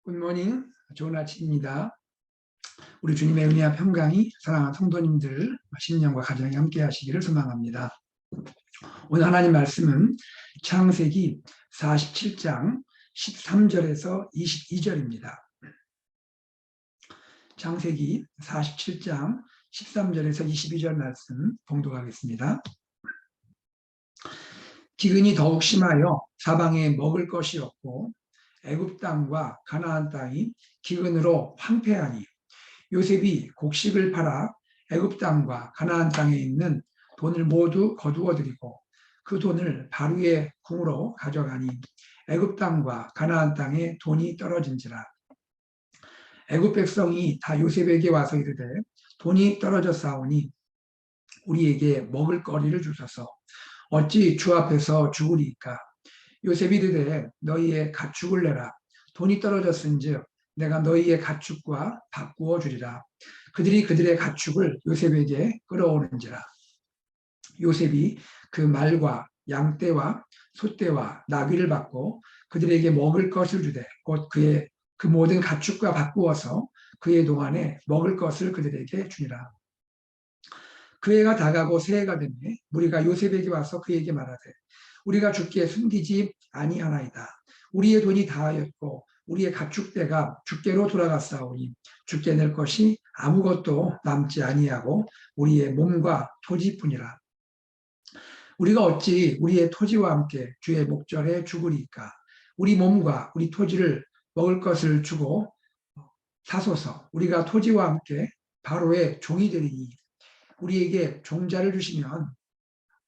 굿모닝, 좋은 아침입니다. 우리 주님의 은혜와 평강이 사랑하는 성도님들 신령과 가정에 함께 하시기를 소망합니다. 오늘 하나님 말씀은 창세기 47장 13절에서 22절입니다. 창세기 47장 13절에서 22절 말씀 봉독하겠습니다. 기근이 더욱 심하여 사방에 먹을 것이 없고 애굽 땅과 가나안 땅이 기근으로 황폐하니 요셉이 곡식을 팔아 애굽 땅과 가나안 땅에 있는 돈을 모두 거두어들이고 그 돈을 바로의 궁으로 가져가니 애굽 땅과 가나안 땅에 돈이 떨어진지라. 애굽 백성이 다 요셉에게 와서 이르되 돈이 떨어졌사오니 우리에게 먹을 거리를 주소서. 어찌 주 앞에서 죽으리이까. 요셉이 이르되 너희의 가축을 내라. 돈이 떨어졌은즉 내가 너희의 가축과 바꾸어 주리라. 그들이 그들의 가축을 요셉에게 끌어오는지라. 요셉이 그 말과 양떼와 소떼와 나귀를 받고 그들에게 먹을 것을 주되 곧 그의 그 모든 가축과 바꾸어서 그의 동안에 먹을 것을 그들에게 주니라. 그 해가 다가고 새해가 되매 무리가 요셉에게 와서 그에게 말하되 우리가 주께 숨기지 아니하나이다. 우리의 돈이 다하였고 우리의 가축대가 주께로 돌아갔사오니 주께 낼 것이 아무것도 남지 아니하고 우리의 몸과 토지뿐이라. 우리가 어찌 우리의 토지와 함께 주의 목전에 죽으리까. 우리 몸과 우리 토지를 먹을 것을 주고 사소서. 우리가 토지와 함께 바로의 종이 되리니 우리에게 종자를 주시면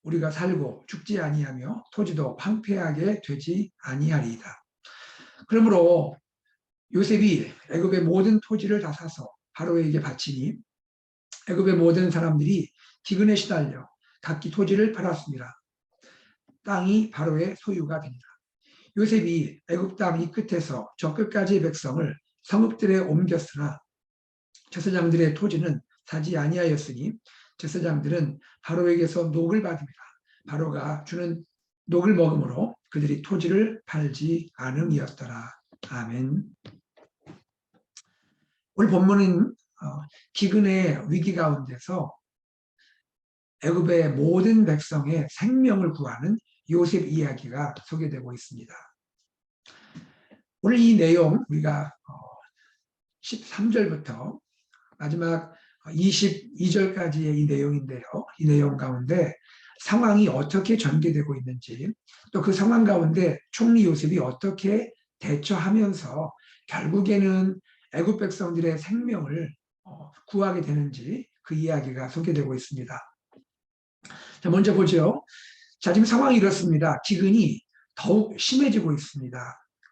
우리가 살고 죽지 아니하며 토지도 황폐하게 되지 아니하리이다. 그러므로 요셉이 애굽의 모든 토지를 다 사서 바로에게 바치니 애굽의 모든 사람들이 기근에 시달려 각기 토지를 팔았습니다. 땅이 바로의 소유가 되니라. 요셉이 애굽 땅 이 끝에서 저 끝까지의 백성을 성읍들에 옮겼으나 제사장들의 토지는 사지 아니하였으니 제사장들은 바로에게서 녹을 받습니다. 바로가 주는 녹을 먹음으로 그들이 토지를 팔지 않음이었더라. 아멘. 오늘 본문은 기근의 위기 가운데서 애굽의 모든 백성의 생명을 구하는 요셉 이야기가 소개되고 있습니다. 오늘 이 내용 우리가 13절부터 마지막 22절까지의 이 내용인데요. 이 내용 가운데 상황이 어떻게 전개되고 있는지 또 그 상황 가운데 총리 요셉이 어떻게 대처하면서 결국에는 애굽 백성들의 생명을 구하게 되는지 그 이야기가 소개되고 있습니다. 자, 먼저 보죠. 자, 지금 상황이 이렇습니다. 기근이 더욱 심해지고 있습니다.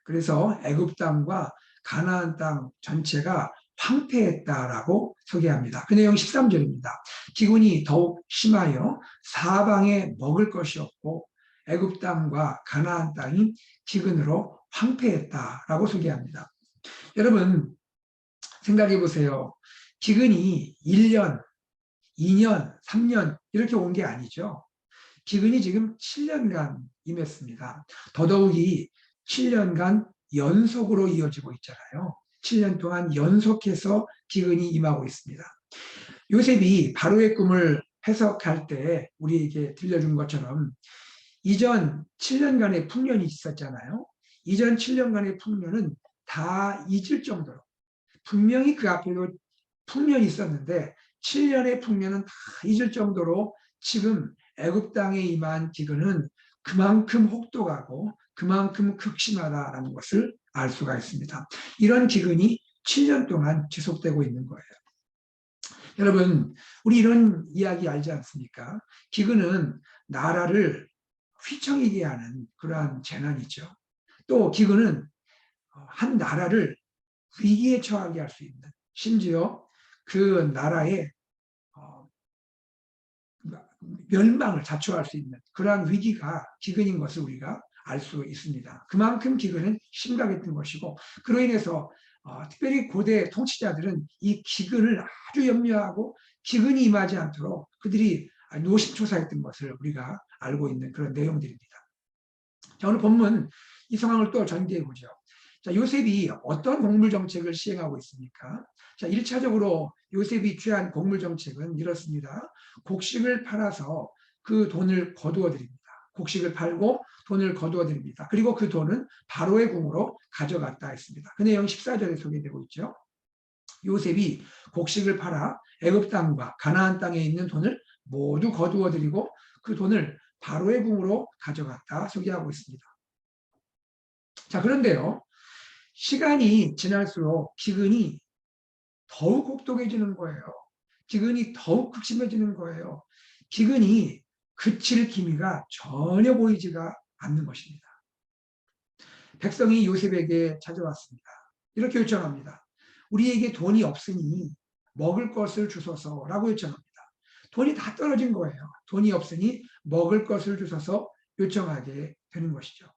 그래서 애굽 땅과 가나안 땅 전체가 황폐했다라고 소개합니다. 그 내용 13절입니다. 기근이 더욱 심하여 사방에 먹을 것이 없고 애굽 땅과 가나안 땅이 기근으로 황폐했다라고 소개합니다. 여러분 생각해 보세요. 기근이 1년, 2년, 3년 이렇게 온 게 아니죠. 기근이 지금 7년간 임했습니다. 더더욱이 7년간 연속으로 이어지고 있잖아요. 7년 동안 연속해서 기근이 임하고 있습니다. 요셉이 바로의 꿈을 해석할 때 우리에게 들려준 것처럼 이전 7년간의 풍년이 있었잖아요. 이전 7년간의 풍년은 다 잊을 정도로 분명히 그 앞에도 풍년이 있었는데 7년의 풍년은 다 잊을 정도로 지금 애굽 땅에 임한 기근은 그만큼 혹독하고 그만큼 극심하다라는 것을 알 수가 있습니다. 이런 기근이 7년 동안 지속되고 있는 거예요. 여러분, 우리 이런 이야기 알지 않습니까? 기근은 나라를 휘청이게 하는 그러한 재난이죠. 또 기근은 한 나라를 위기에 처하게 할 수 있는, 심지어 그 나라의 멸망을 자초할 수 있는 그러한 위기가 기근인 것을 우리가 알 수 있습니다. 그만큼 기근은 심각했던 것이고 그로 인해서 특별히 고대 통치자들은 이 기근을 아주 염려하고 기근이 임하지 않도록 그들이 노심초사했던 것을 우리가 알고 있는 그런 내용들입니다. 자, 오늘 본문 이 상황을 또 전개해 보죠. 자, 요셉이 어떤 곡물 정책을 시행하고 있습니까? 자, 1차적으로 요셉이 취한 곡물 정책은 이렇습니다. 곡식을 팔아서 그 돈을 거두어 드립니다. 곡식을 팔고 돈을 거두어 드립니다. 그리고 그 돈은 바로의 궁으로 가져갔다 했습니다. 그 내용 14절에 소개되고 있죠. 요셉이 곡식을 팔아 애굽 땅과 가나안 땅에 있는 돈을 모두 거두어 드리고 그 돈을 바로의 궁으로 가져갔다 소개하고 있습니다. 자, 그런데요. 시간이 지날수록 기근이 더욱 혹독해지는 거예요. 기근이 더욱 극심해지는 거예요. 기근이 그칠 기미가 전혀 보이지가 않는 것입니다. 백성이 요셉에게 찾아왔습니다. 이렇게 요청합니다. 우리에게 돈이 없으니 먹을 것을 주소서라고 요청합니다. 돈이 다 떨어진 거예요. 돈이 없으니 먹을 것을 주소서 요청하게 되는 것이죠.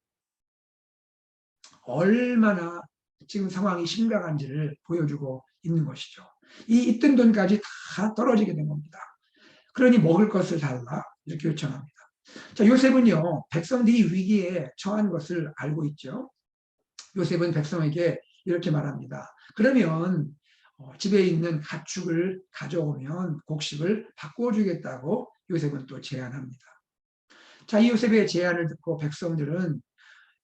얼마나 지금 상황이 심각한지를 보여주고 있는 것이죠. 이 있던 돈까지 다 떨어지게 된 겁니다. 그러니 먹을 것을 달라 이렇게 요청합니다. 자, 요셉은요, 백성들이 위기에 처한 것을 알고 있죠. 요셉은 백성에게 이렇게 말합니다. 그러면 집에 있는 가축을 가져오면 곡식을 바꾸어 주겠다고 요셉은 또 제안합니다. 자, 이 요셉의 제안을 듣고 백성들은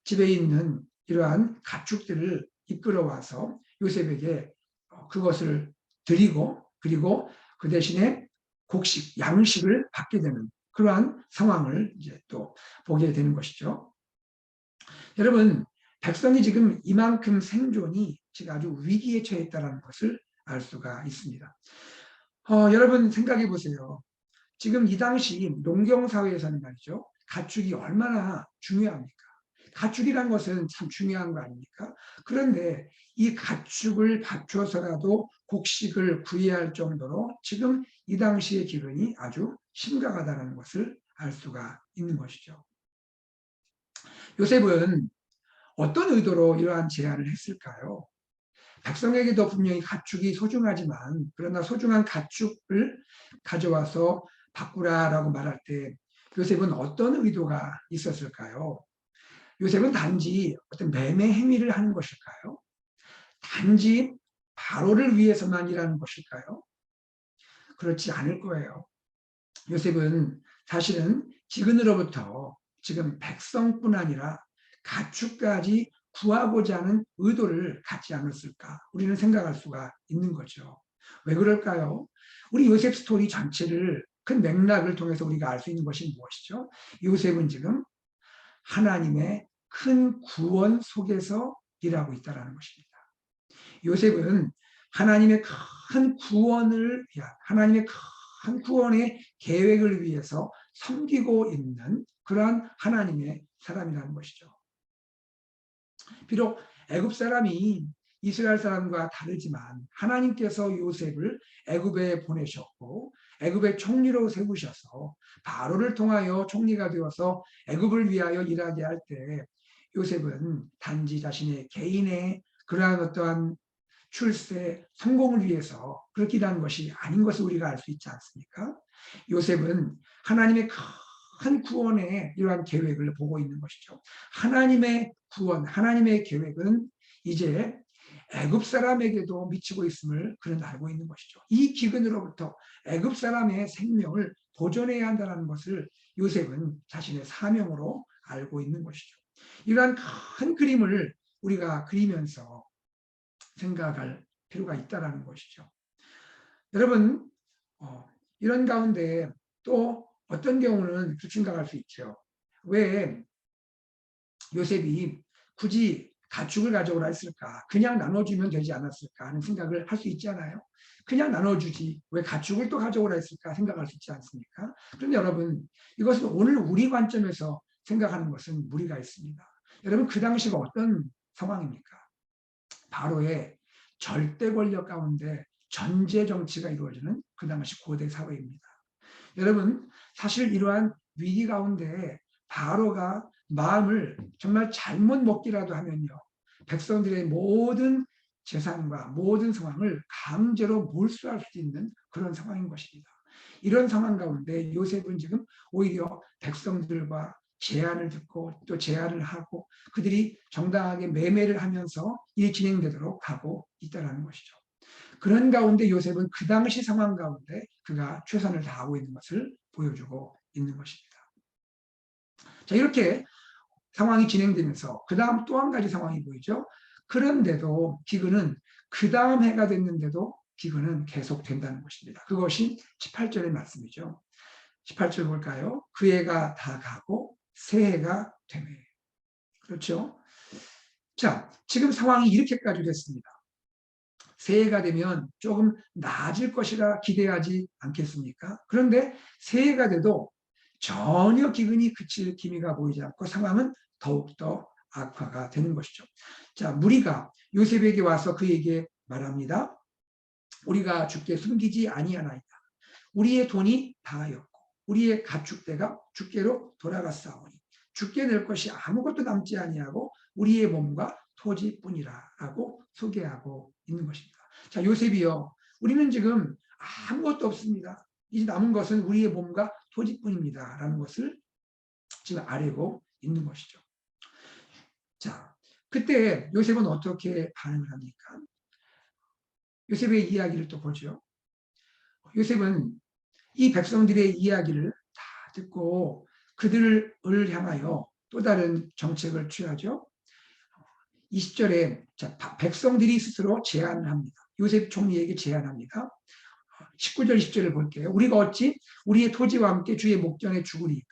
집에 있는 이러한 가축들을 이끌어와서 요셉에게 그것을 드리고 그리고 그 대신에 곡식, 양식을 받게 되는 그러한 상황을 이제 또 보게 되는 것이죠. 여러분, 백성이 지금 이만큼 생존이 지금 아주 위기에 처했다는 것을 알 수가 있습니다. 여러분 생각해 보세요. 지금 이 당시 농경사회에서는 말이죠. 가축이 얼마나 중요합니까? 가축이란 것은 참 중요한 거 아닙니까? 그런데 이 가축을 바쳐서라도 곡식을 구해야 할 정도로 지금 이 당시의 기근이 아주 심각하다는 것을 알 수가 있는 것이죠. 요셉은 어떤 의도로 이러한 제안을 했을까요? 백성에게도 분명히 가축이 소중하지만 그러나 소중한 가축을 가져와서 바꾸라라고 말할 때 요셉은 어떤 의도가 있었을까요? 요셉은 단지 어떤 매매 행위를 하는 것일까요? 단지 바로를 위해서만 일하는 것일까요? 그렇지 않을 거예요. 요셉은 사실은 기근으로부터 지금 백성뿐 아니라 가축까지 구하고자 하는 의도를 갖지 않았을까? 우리는 생각할 수가 있는 거죠. 왜 그럴까요? 우리 요셉 스토리 전체를 큰 맥락을 통해서 우리가 알 수 있는 것이 무엇이죠? 요셉은 지금 하나님의 큰 구원 속에서 일하고 있다는 것입니다. 요셉은 하나님의 큰 구원을 위한 하나님의 큰 구원의 계획을 위해서 섬기고 있는 그러한 하나님의 사람이라는 것이죠. 비록 애굽 사람이 이스라엘 사람과 다르지만 하나님께서 요셉을 애굽에 보내셨고 애굽의 총리로 세우셔서 바로를 통하여 총리가 되어서 애굽을 위하여 일하게 할 때 요셉은 단지 자신의 개인의 그러한 어떠한 출세, 성공을 위해서 그렇게 일하는 것이 아닌 것을 우리가 알 수 있지 않습니까? 요셉은 하나님의 큰 구원의 이러한 계획을 보고 있는 것이죠. 하나님의 구원, 하나님의 계획은 이제 애굽 사람에게도 미치고 있음을 그는 알고 있는 것이죠. 이 기근으로부터 애굽 사람의 생명을 보존해야 한다는 것을 요셉은 자신의 사명으로 알고 있는 것이죠. 이러한 큰 그림을 우리가 그리면서 생각할 필요가 있다는 것이죠. 여러분, 이런 가운데 또 어떤 경우는 그렇게 생각할 수 있죠. 왜 요셉이 굳이 가축을 가져오라 했을까? 그냥 나눠주면 되지 않았을까 하는 생각을 할 수 있잖아요. 그냥 나눠주지 왜 가축을 또 가져오라 했을까 생각할 수 있지 않습니까? 그런데 여러분, 이것은 오늘 우리 관점에서 생각하는 것은 무리가 있습니다. 여러분, 그 당시가 어떤 상황입니까? 바로의 절대 권력 가운데 전제 정치가 이루어지는 그 당시 고대 사회입니다. 여러분, 사실 이러한 위기 가운데 바로가 마음을 정말 잘못 먹기라도 하면요, 백성들의 모든 재산과 모든 상황을 강제로 몰수할 수 있는 그런 상황인 것입니다. 이런 상황 가운데 요셉은 지금 오히려 백성들과 제안을 듣고 또 제안을 하고 그들이 정당하게 매매를 하면서 일이 진행되도록 하고 있다는 것이죠. 그런 가운데 요셉은 그 당시 상황 가운데 그가 최선을 다하고 있는 것을 보여주고 있는 것입니다. 자, 이렇게 상황이 진행되면서 그 다음 또 한 가지 상황이 보이죠. 그런데도 기근은 그 다음 해가 됐는데도 기근은 계속된다는 것입니다. 그것이 18절의 말씀이죠. 18절 볼까요? 그 해가 다 가고 새 해가 되매. 그렇죠? 자, 지금 상황이 이렇게까지 됐습니다. 새해가 되면 조금 나아질 것이라 기대하지 않겠습니까? 그런데 새해가 돼도 전혀 기근이 그칠 기미가 보이지 않고 상황은 더욱더 악화가 되는 것이죠. 자, 무리가 요셉에게 와서 그에게 말합니다. 우리가 주께 숨기지 아니하나이다. 우리의 돈이 다하였고 우리의 가축대가 주께로 돌아갔사오니 주께 낼 것이 아무것도 남지 아니하고 우리의 몸과 토지뿐이라라고 소개하고 있는 것입니다. 자, 요셉이요. 우리는 지금 아무것도 없습니다. 이제 남은 것은 우리의 몸과 토지뿐입니다. 라는 것을 지금 아뢰고 있는 것이죠. 자, 그때 요셉은 어떻게 반응을 합니까? 요셉의 이야기를 또 보죠. 요셉은 이 백성들의 이야기를 다 듣고 그들을 향하여 또 다른 정책을 취하죠. 20절에 백성들이 스스로 제안을 합니다. 요셉 총리에게 제안합니다. 19절 20절을 볼게요. 우리가 어찌 우리의 토지와 함께 주의 목전에 죽으리까.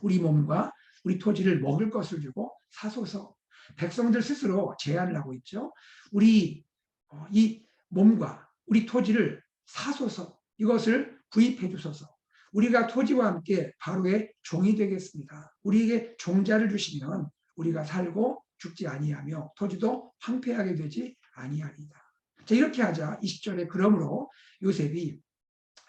우리 몸과 우리 토지를 먹을 것을 주고 사소서. 백성들 스스로 제안을 하고 있죠. 우리 이 몸과 우리 토지를 사소서. 이것을 구입해 주소서. 우리가 토지와 함께 바로의 종이 되겠습니다. 우리에게 종자를 주시면 우리가 살고 죽지 아니하며 토지도 황폐하게 되지 아니하리다. 자, 이렇게 하자. 20절에 그러므로 요셉이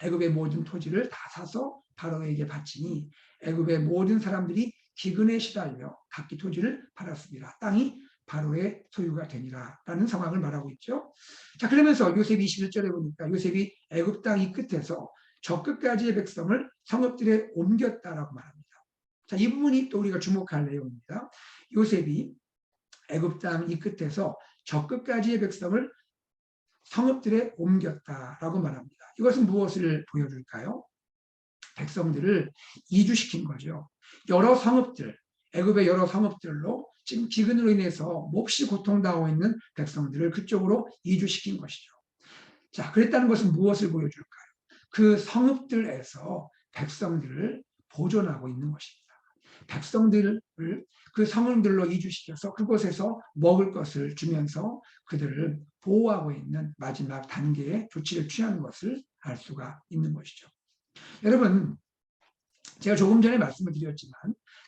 애굽의 모든 토지를 다 사서 바로에게 바치니 애굽의 모든 사람들이 기근에 시달려 각기 토지를 팔았습니다. 땅이 바로의 소유가 되니라 라는 상황을 말하고 있죠. 자, 그러면서 요셉이 21절에 보니까 요셉이 애굽 땅 이 끝에서 저 끝까지의 백성을 성읍들에 옮겼다라고 말합니다. 자, 이 부분이 또 우리가 주목할 내용입니다. 요셉이 애굽 땅 이 끝에서 저 끝까지의 백성을 성읍들에 옮겼다라고 말합니다. 이것은 무엇을 보여줄까요? 백성들을 이주시킨 거죠. 여러 성읍들, 애굽의 여러 성읍들로 지금 기근으로 인해서 몹시 고통당하고 있는 백성들을 그쪽으로 이주시킨 것이죠. 자, 그랬다는 것은 무엇을 보여줄까요? 그 성읍들에서 백성들을 보존하고 있는 것입니다. 백성들을 그 성읍들로 이주시켜서 그곳에서 먹을 것을 주면서 그들을 보호하고 있는 마지막 단계의 조치를 취하는 것을 알 수가 있는 것이죠. 여러분, 제가 조금 전에 말씀을 드렸지만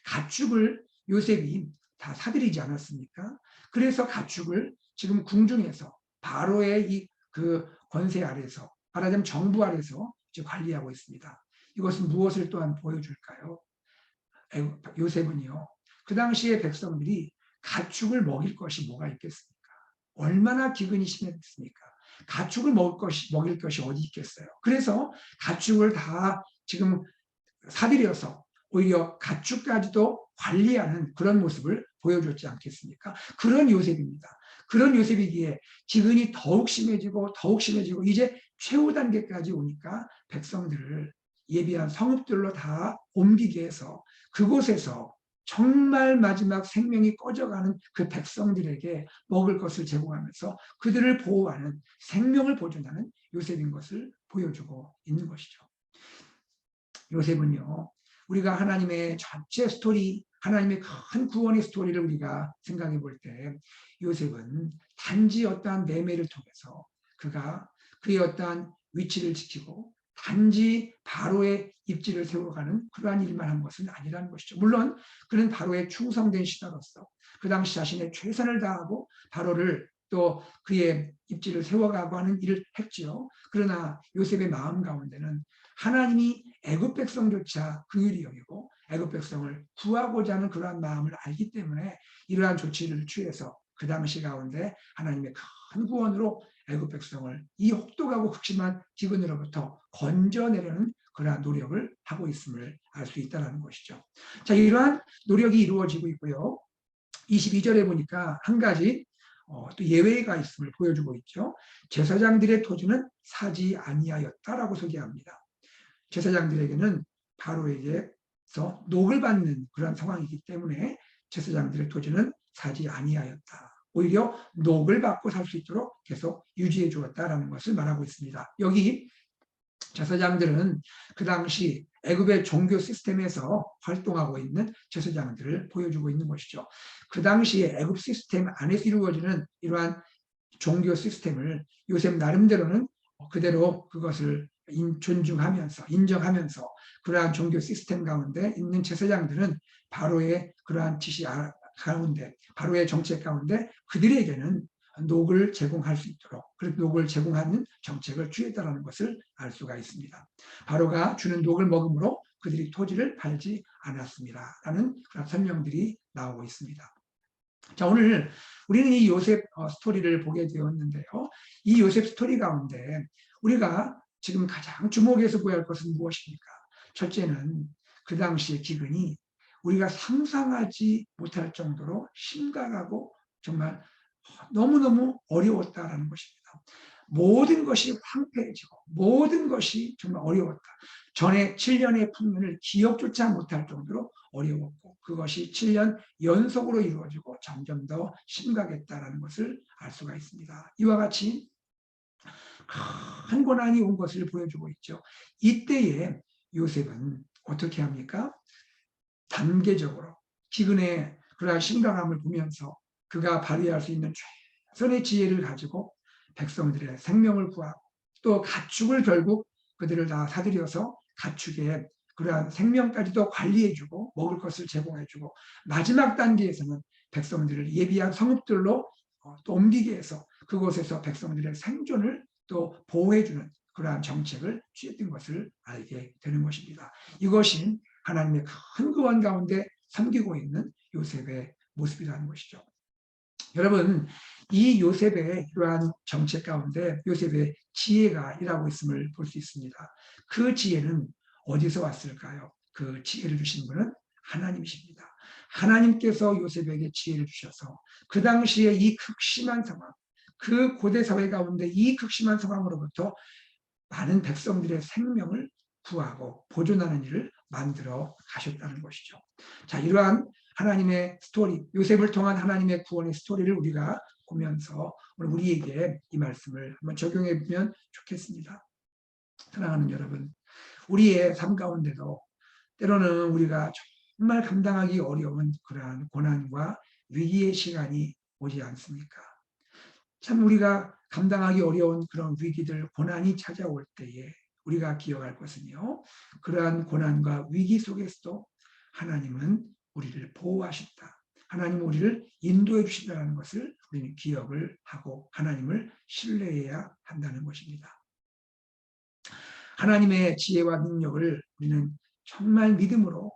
가축을 요셉이 다 사들이지 않았습니까? 그래서 가축을 지금 궁중에서 바로의 이 그 권세 아래서 말하자면 정부 아래서 관리하고 있습니다. 이것은 무엇을 또한 보여줄까요? 요셉은요. 그 당시에 백성들이 가축을 먹일 것이 뭐가 있겠습니까? 얼마나 기근이 심했습니까? 가축을 먹일 것이 어디 있겠어요? 그래서 가축을 다 지금 사들여서 오히려 가축까지도 관리하는 그런 모습을 보여줬지 않겠습니까? 그런 요셉입니다. 그런 요셉이기에 기근이 더욱 심해지고 이제 최후 단계까지 오니까 백성들을 예비한 성읍들로 다 옮기게 해서 그곳에서 정말 마지막 생명이 꺼져가는 그 백성들에게 먹을 것을 제공하면서 그들을 보호하는 생명을 보존하는 요셉인 것을 보여주고 있는 것이죠. 요셉은요, 우리가 하나님의 전체 스토리, 하나님의 큰 구원의 스토리를 우리가 생각해 볼 때 요셉은 단지 어떠한 매매를 통해서 그가 그의 어떠한 위치를 지키고 단지 바로의 입지를 세워가는 그러한 일만 한 것은 아니라는 것이죠. 물론 그는 바로의 충성된 신하로서 그 당시 자신의 최선을 다하고 바로를 또 그의 입지를 세워가고 하는 일을 했지요. 그러나 요셉의 마음 가운데는 하나님이 애굽 백성조차 긍휼히 여기고 애굽 백성을 구하고자 하는 그러한 마음을 알기 때문에 이러한 조치를 취해서 그 당시 가운데 하나님의 큰 구원으로 애굽 백성을 이 혹독하고 극심한 기근으로부터 건져내려는 그러한 노력을 하고 있음을 알 수 있다는 것이죠. 자, 이러한 노력이 이루어지고 있고요. 22절에 보니까 한 가지 또 예외가 있음을 보여주고 있죠. 제사장들의 토지는 사지 아니하였다라고 소개합니다. 제사장들에게는 바로에게서 녹을 받는 그런 상황이기 때문에 제사장들의 토지는 사지 아니하였다. 오히려 녹을 받고 살 수 있도록 계속 유지해 주었다라는 것을 말하고 있습니다. 여기 제사장들은 그 당시 애굽의 종교 시스템에서 활동하고 있는 제사장들을 보여주고 있는 것이죠. 그 당시에 애굽 시스템 안에서 이루어지는 이러한 종교 시스템을 요셉 나름대로는 그대로 그것을 존중하면서 인정하면서 그러한 종교 시스템 가운데 있는 제사장들은 바로의 그러한 지시 가운데 바로의 정책 가운데 그들에게는 녹을 제공할 수 있도록 그렇게 녹을 제공하는 정책을 취했다는 것을 알 수가 있습니다. 바로가 주는 녹을 먹음으로 그들이 토지를 팔지 않았습니다라는 그런 설명들이 나오고 있습니다. 자, 오늘 우리는 이 요셉 스토리를 보게 되었는데요. 이 요셉 스토리 가운데 우리가 지금 가장 주목해서 보아야 할 것은 무엇입니까? 첫째는 그 당시의 기근이 우리가 상상하지 못할 정도로 심각하고 정말 너무너무 어려웠다라는 것입니다. 모든 것이 황폐해지고 모든 것이 정말 어려웠다. 전에 7년의 풍년을 기억조차 못할 정도로 어려웠고 그것이 7년 연속으로 이루어지고 점점 더 심각했다라는 것을 알 수가 있습니다. 이와 같이 큰 고난이 온 것을 보여주고 있죠. 이때에 요셉은 어떻게 합니까? 단계적으로 기근의 그러한 심각함을 보면서 그가 발휘할 수 있는 최선의 지혜를 가지고 백성들의 생명을 구하고 또 가축을 결국 그들을 다 사들여서 가축의 그러한 생명까지도 관리해주고 먹을 것을 제공해주고 마지막 단계에서는 백성들을 예비한 성읍들로 또 옮기게 해서 그곳에서 백성들의 생존을 또 보호해주는 그러한 정책을 취했던 것을 알게 되는 것입니다. 이것이 하나님의 큰 구원 가운데 섬기고 있는 요셉의 모습이라는 것이죠. 여러분, 이 요셉의 이러한 정책 가운데 요셉의 지혜가 일하고 있음을 볼 수 있습니다. 그 지혜는 어디서 왔을까요? 그 지혜를 주신 분은 하나님이십니다. 하나님께서 요셉에게 지혜를 주셔서 그 당시에 이 극심한 상황, 그 고대 사회 가운데 이 극심한 상황으로부터 많은 백성들의 생명을 구하고 보존하는 일을 만들어 가셨다는 것이죠. 자, 이러한 하나님의 스토리, 요셉을 통한 하나님의 구원의 스토리를 우리가 보면서 오늘 우리에게 이 말씀을 한번 적용해 보면 좋겠습니다. 사랑하는 여러분, 우리의 삶 가운데도 때로는 우리가 정말 감당하기 어려운 그러한 고난과 위기의 시간이 오지 않습니까? 참 우리가 감당하기 어려운 그런 위기들, 고난이 찾아올 때에 우리가 기억할 것은요. 그러한 고난과 위기 속에서도 하나님은 우리를 보호하신다. 하나님은 우리를 인도해 주신다는 것을 우리는 기억을 하고 하나님을 신뢰해야 한다는 것입니다. 하나님의 지혜와 능력을 우리는 정말 믿음으로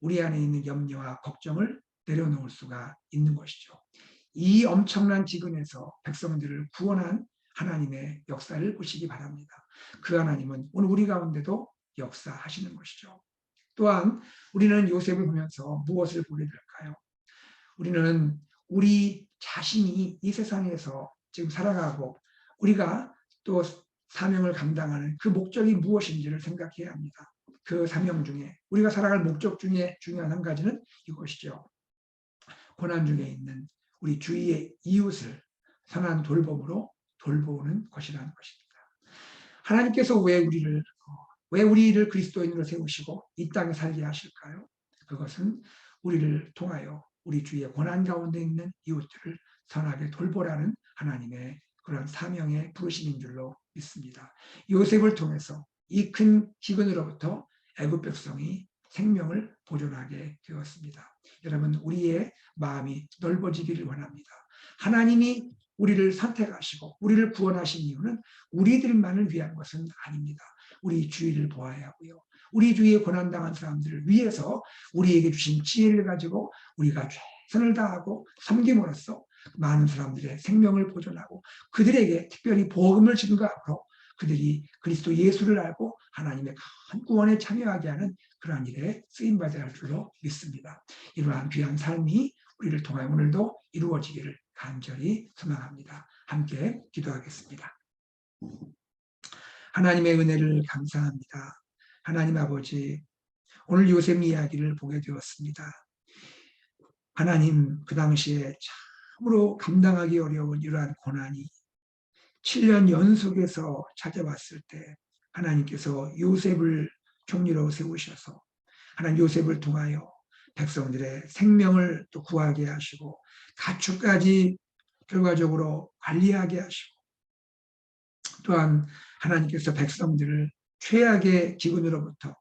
우리 안에 있는 염려와 걱정을 내려놓을 수가 있는 것이죠. 이 엄청난 기근에서 백성들을 구원한 하나님의 역사를 보시기 바랍니다. 그 하나님은 오늘 우리 가운데도 역사하시는 것이죠. 또한 우리는 요셉을 보면서 무엇을 보게 될까요? 우리는 우리 자신이 이 세상에서 지금 살아가고 우리가 또 사명을 감당하는 그 목적이 무엇인지를 생각해야 합니다. 그 사명 중에 우리가 살아갈 목적 중에 중요한 한 가지는 이것이죠. 고난 중에 있는 우리 주위의 이웃을 선한 돌봄으로 돌보는 것이라는 것입니다. 하나님께서 왜 우리를 그리스도인으로 세우시고 이 땅에 살게 하실까요? 그것은 우리를 통하여 우리 주위의 고난 가운데 있는 이웃들을 선하게 돌보라는 하나님의 그런 사명의 부르심인 줄로 믿습니다. 요셉을 통해서 이 큰 기근으로부터 애굽 백성이 생명을 보존하게 되었습니다. 여러분, 우리의 마음이 넓어지기를 원합니다. 하나님이 우리를 선택하시고 우리를 구원하신 이유는 우리들만을 위한 것은 아닙니다. 우리 주위를 보아야 하고요. 우리 주위에 고난당한 사람들을 위해서 우리에게 주신 지혜를 가지고 우리가 최선을 다하고 섬김으로써 많은 사람들의 생명을 보존하고 그들에게 특별히 복음을 증거하고 그들이 그리스도 예수를 알고 하나님의 큰 구원에 참여하게 하는 그러한 일에 쓰임받아야 할 줄로 믿습니다. 이러한 귀한 삶이 우리를 통하여 오늘도 이루어지기를 간절히 소망합니다. 함께 기도하겠습니다. 하나님의 은혜를 감사합니다. 하나님 아버지, 오늘 요셉 이야기를 보게 되었습니다. 하나님, 그 당시에 참으로 감당하기 어려운 이러한 고난이 7년 연속해서 찾아왔을 때 하나님께서 요셉을 총리로 세우셔서 하나님 요셉을 통하여 백성들의 생명을 또 구하게 하시고 가축까지 결과적으로 관리하게 하시고 또한 하나님께서 백성들을 최악의 기근으로부터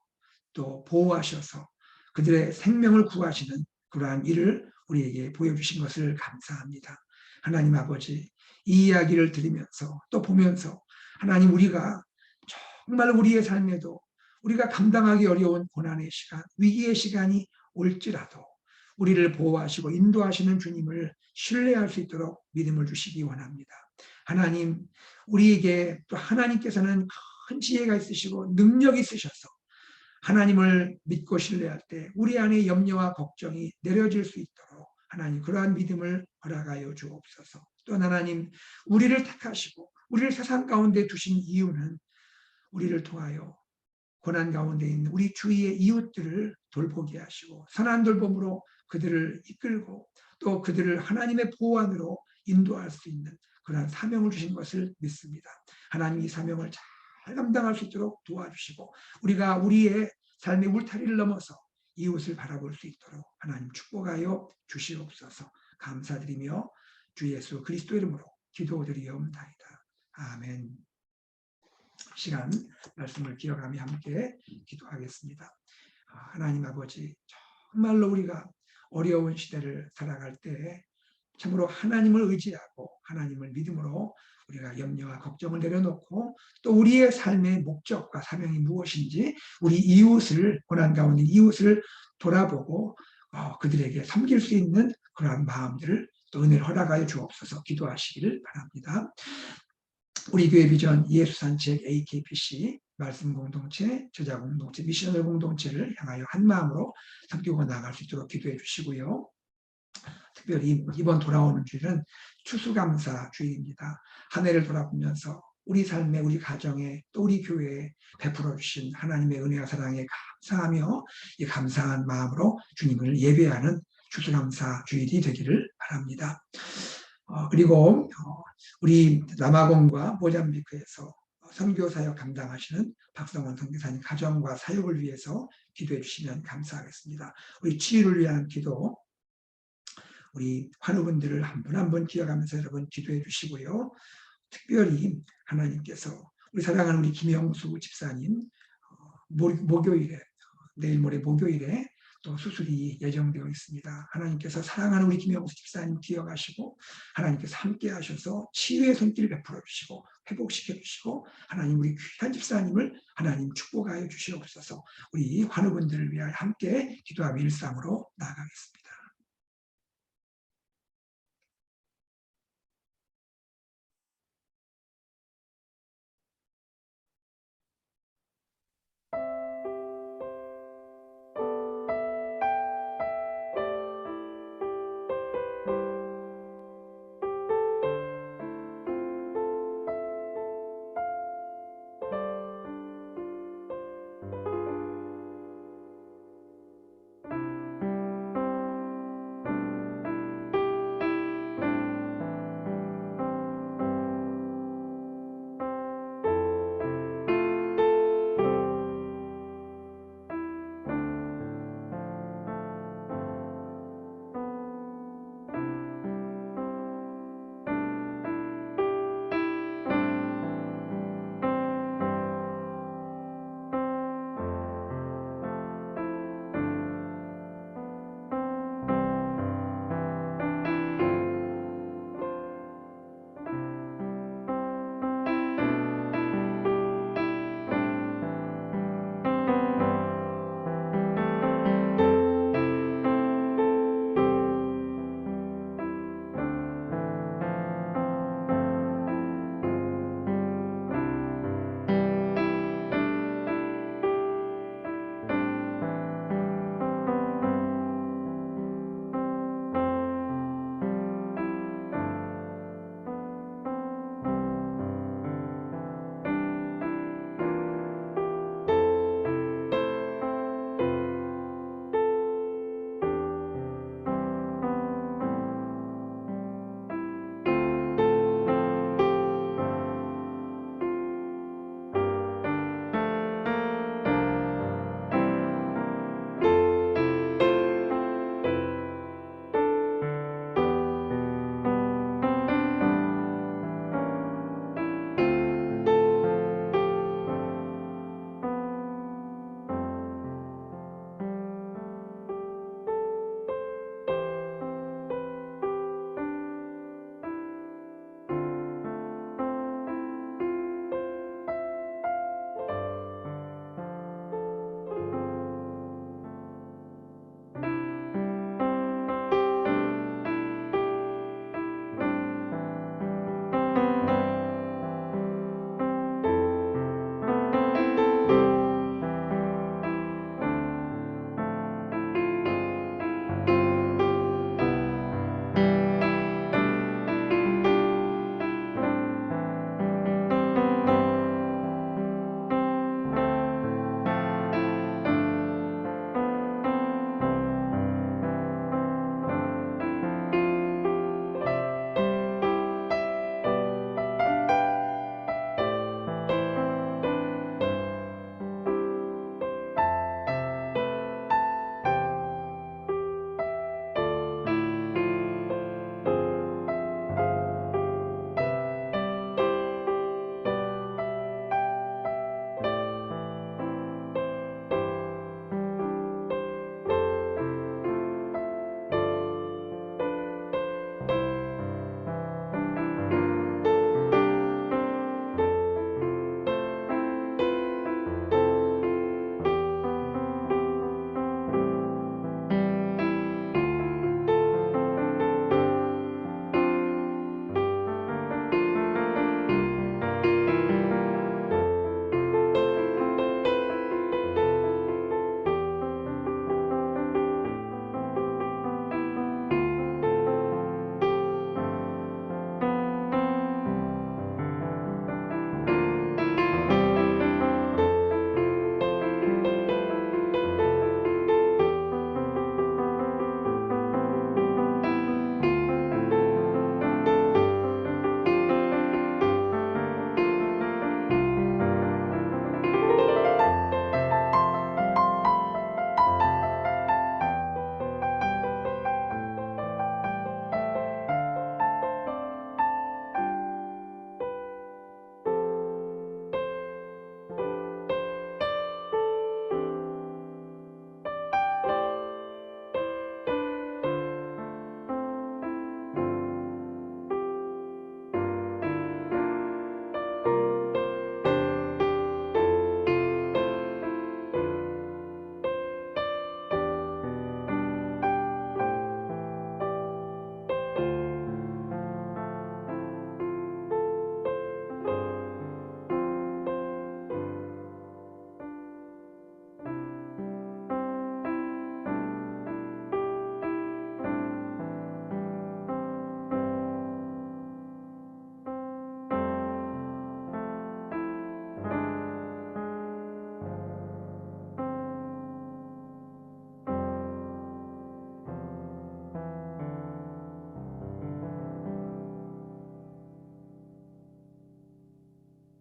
또 보호하셔서 그들의 생명을 구하시는 그러한 일을 우리에게 보여주신 것을 감사합니다. 하나님 아버지, 이 이야기를 들으면서 또 보면서 하나님, 우리가 정말 우리의 삶에도 우리가 감당하기 어려운 고난의 시간, 위기의 시간이 올지라도 우리를 보호하시고 인도하시는 주님을 신뢰할 수 있도록 믿음을 주시기 원합니다. 하나님, 우리에게 또 하나님께서는 큰 지혜가 있으시고 능력이 있으셔서 하나님을 믿고 신뢰할 때 우리 안에 염려와 걱정이 내려질 수 있도록 하나님, 그러한 믿음을 허락하여 주옵소서. 또 하나님, 우리를 택하시고 우리를 세상 가운데 두신 이유는 우리를 통하여 고난 가운데 있는 우리 주위의 이웃들을 돌보게 하시고 선한 돌봄으로 그들을 이끌고 또 그들을 하나님의 보호 안으로 인도할 수 있는 그러한 사명을 주신 것을 믿습니다. 하나님, 이 사명을 잘 감당할 수 있도록 도와주시고 우리가 우리의 삶의 울타리를 넘어서 이웃을 바라볼 수 있도록 하나님 축복하여 주시옵소서. 감사드리며 주 예수 그리스도 이름으로 기도드리옵나이다. 아멘. 시간 말씀을 기억하며 함께 기도하겠습니다. 하나님 아버지, 정말로 우리가 어려운 시대를 살아갈 때 참으로 하나님을 의지하고 하나님을 믿음으로 우리가 염려와 걱정을 내려놓고 또 우리의 삶의 목적과 사명이 무엇인지 우리 이웃을, 고난 가운데 이웃을 돌아보고 그들에게 섬길 수 있는 그러한 마음들을 또 은혜를 허락하여 주옵소서. 기도하시기를 바랍니다. 우리 교회 비전 예수산책 AKPC 말씀 공동체, 저자 공동체, 미셔널 공동체를 향하여 한 마음으로 섬기고 나아갈 수 있도록 기도해 주시고요. 특별히 이번 돌아오는 주일은 추수감사 주일입니다. 한 해를 돌아보면서 우리 삶에, 우리 가정에, 또 우리 교회에 베풀어 주신 하나님의 은혜와 사랑에 감사하며 이 감사한 마음으로 주님을 예배하는 추수감사 주일이 되기를 바랍니다. 그리고 우리 남아공과 모잠비크에서 선교사역 감당하시는 박성원 선교사님 가정과 사역을 위해서 기도해 주시면 감사하겠습니다. 우리 치유를 위한 기도, 우리 환우분들을 한 분 한 분 기억하면서 여러분 기도해 주시고요. 특별히 하나님께서 우리 사랑하는 우리 김영수 집사님 목요일에, 내일 모레 목요일에 또 수술이 예정되어 있습니다. 하나님께서 사랑하는 우리 김영수 집사님 기억하시고 하나님께서 함께 하셔서 치유의 손길을 베풀어 주시고 회복시켜 주시고 하나님, 우리 귀한 집사님을 하나님 축복하여 주시옵소서. 우리 환우분들을 위하여 함께 기도하며 일상으로 나아가겠습니다.